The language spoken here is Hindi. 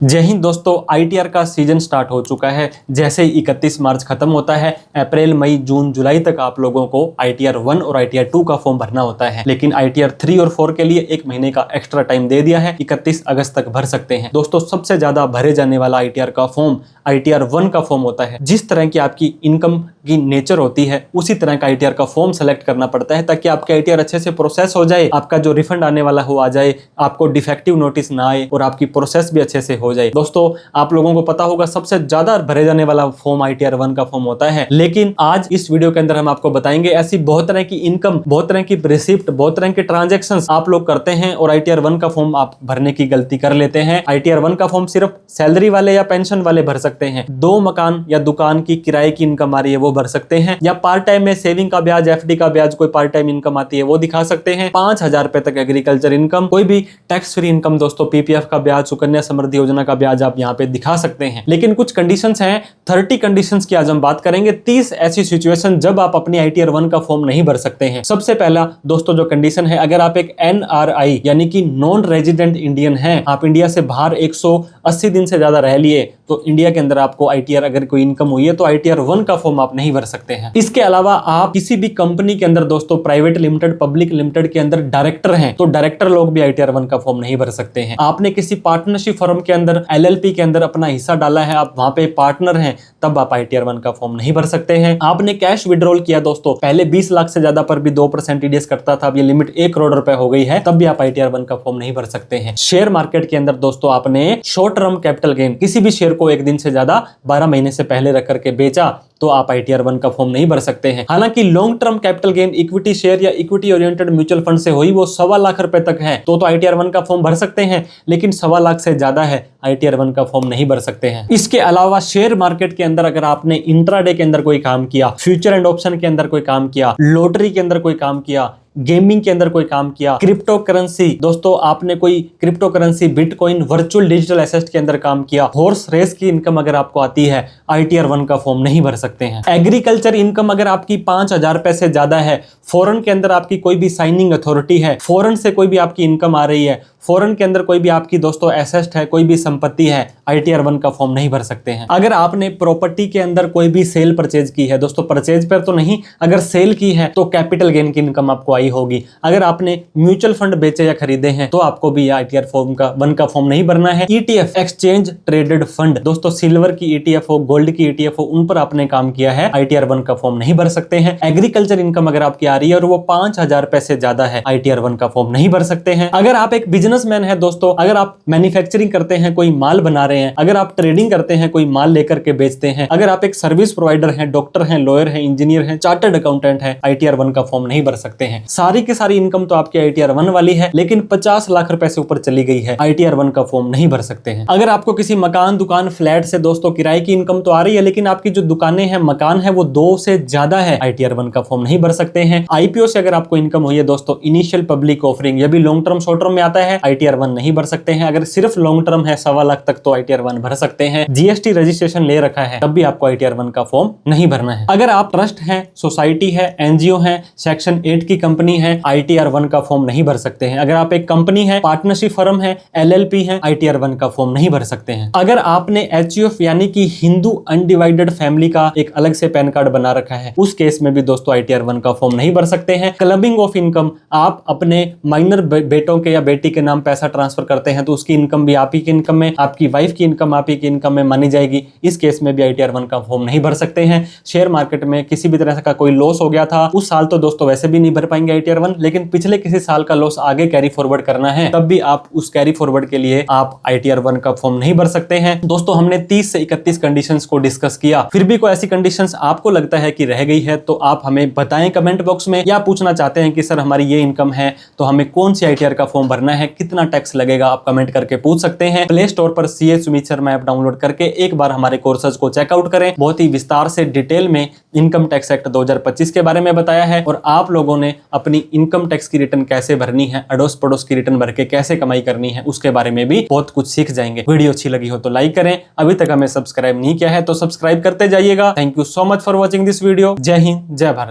जय हिंद दोस्तों, आईटीआर का सीजन स्टार्ट हो चुका है। जैसे ही 31 मार्च खत्म होता है, अप्रैल मई जून जुलाई तक आप लोगों को आईटीआर 1 और आईटीआर 2 का फॉर्म भरना होता है। लेकिन आईटीआर 3 और 4 के लिए एक महीने का एक्स्ट्रा टाइम दे दिया है, 31 अगस्त तक भर सकते हैं। दोस्तों, सबसे ज्यादा भरे जाने वाला आईटीआर का फॉर्म आईटीआर 1 का फॉर्म होता है। जिस तरह की आपकी इनकम की नेचर होती है, उसी तरह का आईटीआर का फॉर्म सेलेक्ट करना पड़ता है ताकि आपका आईटीआर अच्छे से प्रोसेस हो जाए, आपका जो रिफंड आने वाला हो आ जाए, आपको डिफेक्टिव नोटिस ना आए और आपकी प्रोसेस भी अच्छे से हो जाए। दोस्तों, आप लोगों को पता होगा सबसे ज्यादा भरे जाने वाला फॉर्म आईटीआर 1 का फॉर्म होता है। लेकिन आज इस वीडियो के अंदर हम आपको बताएंगे ऐसी बहुत तरह की इनकम, बहुत तरह की रिसिप्ट, बहुत तरह के ट्रांजैक्शंस आप लोग करते हैं और आईटीआर 1 का फॉर्म आप भरने की गलती कर लेते हैं। आईटीआर 1 का फॉर्म सिर्फ सैलरी वाले या पेंशन वाले भर सकते हैं। 2 मकान या दुकान की किराए की इनकम आ रही है वो भर सकते हैं, या पार्ट टाइम में सेविंग का ब्याज, एफडी का ब्याज, कोई पार्ट टाइम इनकम आती है वो दिखा सकते हैं। 5,000 रुपए तक एग्रीकल्चर इनकम, कोई भी टैक्स फ्री इनकम, दोस्तों पीपीएफ का ब्याज, सुकन्या समृद्धि योजना का ब्याज आप यहाँ पे दिखा सकते हैं। लेकिन कुछ कंडीशंस हैं, 30 कंडीशंस की आज हम बात करेंगे। 30 ऐसी सिचुएशन जब आप अपनी आईटीआर 1 का फॉर्म नहीं भर सकते हैं। सबसे पहला दोस्तों जो कंडीशन है, अगर आप एक एनआरआई यानी कि नॉन रेजिडेंट इंडियन हैं, आप इंडिया से बाहर 180 दिन से ज्यादा रह लिए, तो इंडिया के अंदर आपको आईटीआर अगर कोई इनकम हुई है तो आईटीआर 1 का फॉर्म आप नहीं भर सकते हैं। इसके अलावा आप किसी भी कंपनी के अंदर, दोस्तों प्राइवेट लिमिटेड, पब्लिक लिमिटेड के अंदर डायरेक्टर हैं, तो डायरेक्टर लोग भी आईटीआर 1 का फॉर्म नहीं भर सकते हैं। आपने किसी पार्टनरशिप फर्म के अंदर, एलएलपी के अंदर अपना हिस्सा डाला है, आप वहां पे पार्टनर हैं, तब आप आईटीआर 1 का फॉर्म नहीं भर सकते हैं। आपने कैश विड्रॉल किया दोस्तों, पहले 20 लाख से ज्यादा पर भी 2% टीडीएस करता था, अब ये लिमिट 1 करोड़ रुपए हो गई है, तब भी आप आईटीआर 1 का फॉर्म नहीं भर सकते हैं। शेयर मार्केट के अंदर दोस्तों आपने शॉर्ट टर्म कैपिटल गेन, किसी भी शेयर को एक दिन से ज्यादा 12 महीने से पहले रख करके बेचा, तो आप आईटीआर 1 का फॉर्म नहीं भर सकते हैं। हालांकि long term capital gain equity share या इक्विटी ओरिएंटेड म्यूचुअल फंड से हुई, वो 1.25 लाख रुपए तक है, तो आईटीआर 1 का फॉर्म भर सकते हैं। लेकिन 1.25 लाख से ज्यादा है, आईटीआर 1 का फॉर्म नहीं भर सकते हैं। इसके अलावा शेयर मार्केट के अंदर अगर आपने इंट्राडे के अंदर कोई काम किया, फ्यूचर एंड ऑप्शन के अंदर कोई काम किया, लॉटरी के अंदर कोई काम किया, गेमिंग के अंदर कोई काम किया, क्रिप्टो करेंसी, दोस्तों आपने कोई crypto currency, bitcoin, virtual digital asset के अंदर काम किया, हॉर्स रेस की इनकम अगर आपको आती है, आईटीआर 1 का फॉर्म नहीं भर सकते हैं। एग्रीकल्चर इनकम अगर आपकी 5,000 रुपए से ज्यादा है, फॉरेन के अंदर आपकी कोई भी साइनिंग अथॉरिटी है, फॉरेन से कोई भी आपकी इनकम आ रही है, फॉरेन के अंदर कोई भी आपकी दोस्तों एसेट है, कोई भी संपत्ति है, आईटीआर 1 का फॉर्म नहीं भर सकते हैं। अगर आपने प्रॉपर्टी के अंदर कोई भी सेल परचेज की है, दोस्तों परचेज पर तो नहीं, अगर सेल की है तो कैपिटल गेन की इनकम आपको आई होगी। अगर आपने म्यूचुअल फंड बेचे या खरीदे हैं तो आपको भी आईटीआर 1 का फॉर्म नहीं भरना है। ईटीएफ, एक्सचेंज ट्रेडेड फंड, दोस्तों सिल्वर की ईटीएफ हो, गोल्ड की ईटीएफ हो, उन पर आपने काम किया है, आईटीआर 1 का फॉर्म नहीं भर सकते हैं। एग्रीकल्चर इनकम अगर आपकी आ रही है और वो 5,000 रुपए से ज्यादा है, आईटीआर 1 का फॉर्म नहीं भर सकते हैं। अगर आप एक बिजनेसमैन है दोस्तों, अगर आप मैन्युफैक्चरिंग करते हैं, कोई माल बना रहे हैं, अगर आप ट्रेडिंग करते हैं, कोई माल लेकर के बेचते हैं, अगर आप एक सर्विस प्रोवाइडर हैं, डॉक्टर हैं, लॉयर हैं, इंजीनियर हैं, चार्टर्ड अकाउंटेंट हैं, आईटीआर 1 का फॉर्म नहीं भर सकते हैं। सारी की सारी इनकम तो आपकी आईटीआर 1 वाली है, लेकिन 50 लाख रुपए से ऊपर चली गई है, आईटीआर 1 का फॉर्म नहीं भर सकते हैं। अगर आपको किसी मकान, दुकान, फ्लैट से दोस्तों किराए की इनकम तो आ रही है, लेकिन आपकी जो दुकानें हैं, मकान है, वो 2 से ज्यादा है, आईटीआर 1 का फॉर्म नहीं भर सकते हैं। आईपीओ से अगर आपको इनकम हुई है दोस्तों, इनिशियल पब्लिक ऑफरिंग, ये भी लॉन्ग टर्म शॉर्ट टर्म में आता है, आईटीआर 1 नहीं भर सकते हैं। अगर सिर्फ लॉन्ग टर्म है 1.25 लाख तक, तो आईटीआर 1 भर सकते हैं। जीएसटी रजिस्ट्रेशन ले रखा है, तब भी आपको आईटीआर 1 का फॉर्म नहीं भरना है। अगर आप ट्रस्ट है, सोसाइटी है, एनजीओ है, सेक्शन 8 की कंपनी है, आईटीआर 1 का फॉर्म नहीं भर सकते हैं। अगर आप एक कंपनी है, पार्टनरशिप फर्म है, एलएलपी है, आईटीआर 1 का फॉर्म नहीं भर सकते हैं। अगर आपने एचयूएफ यानी कि हिंदू अनडिवाइडेड फैमिली का एक अलग से पैन कार्ड बना रखा है, उस केस में भी दोस्तों आईटीआर 1 का फॉर्म नहीं भर सकते हैं। क्लबिंग ऑफ इनकम, आप अपने माइनर बेटों के या बेटी के नाम पैसा ट्रांसफर करते हैं, तो उसकी इनकम भी आप ही की इनकम में, आपकी वाइफ की इनकम आप ही की इनकम में मानी जाएगी। इस केस में भी आईटीआर 1 का फॉर्म नहीं भर सकते हैं। शेयर मार्केट में किसी भी तरह का कोई लॉस हो गया था, उस साल तो दोस्तों वैसे भी नहीं भर पाएंगे आईटीआर 1, लेकिन पिछले किसी साल का लॉस आगे कैरी फॉरवर्ड करना है, तब भी आप उस कैरी फॉरवर्ड के लिए आप आईटीआर 1 का फॉर्म नहीं भर सकते हैं। दोस्तों हमने 30 से 31 कंडीशंस को डिस्कस किया, फिर भी कोई ऐसी कंडीशंस आपको लगता है कि रह गई है तो आप हमें बताएं कमेंट बॉक्स में, या पूछना चाहते हैं कि सर हमारी ये इनकम है तो हमें कौन सी आईटीआर का फॉर्म भरना है, कितना टैक्स लगेगा, आप कमेंट करके पूछ सकते हैं। प्ले स्टोर पर CA Sumit Sharma app download करके एक बार हमारे कोर्सेज को चेकआउट करें। बहुत ही विस्तार से डिटेल में इनकम टैक्स एक्ट 2025 के बारे में बताया है, और आप लोगों ने अपनी इनकम टैक्स की रिटर्न कैसे भरनी है, अड़ोस पड़ोस की रिटर्न भर के कैसे कमाई करनी है, उसके बारे में भी बहुत कुछ सीख जाएंगे। वीडियो अच्छी लगी हो तो लाइक करें, अभी तक हमें सब्सक्राइब नहीं किया है तो सब्सक्राइब करते जाइएगा। Thank you so much for watching this video. जय हिंद, जय भारत।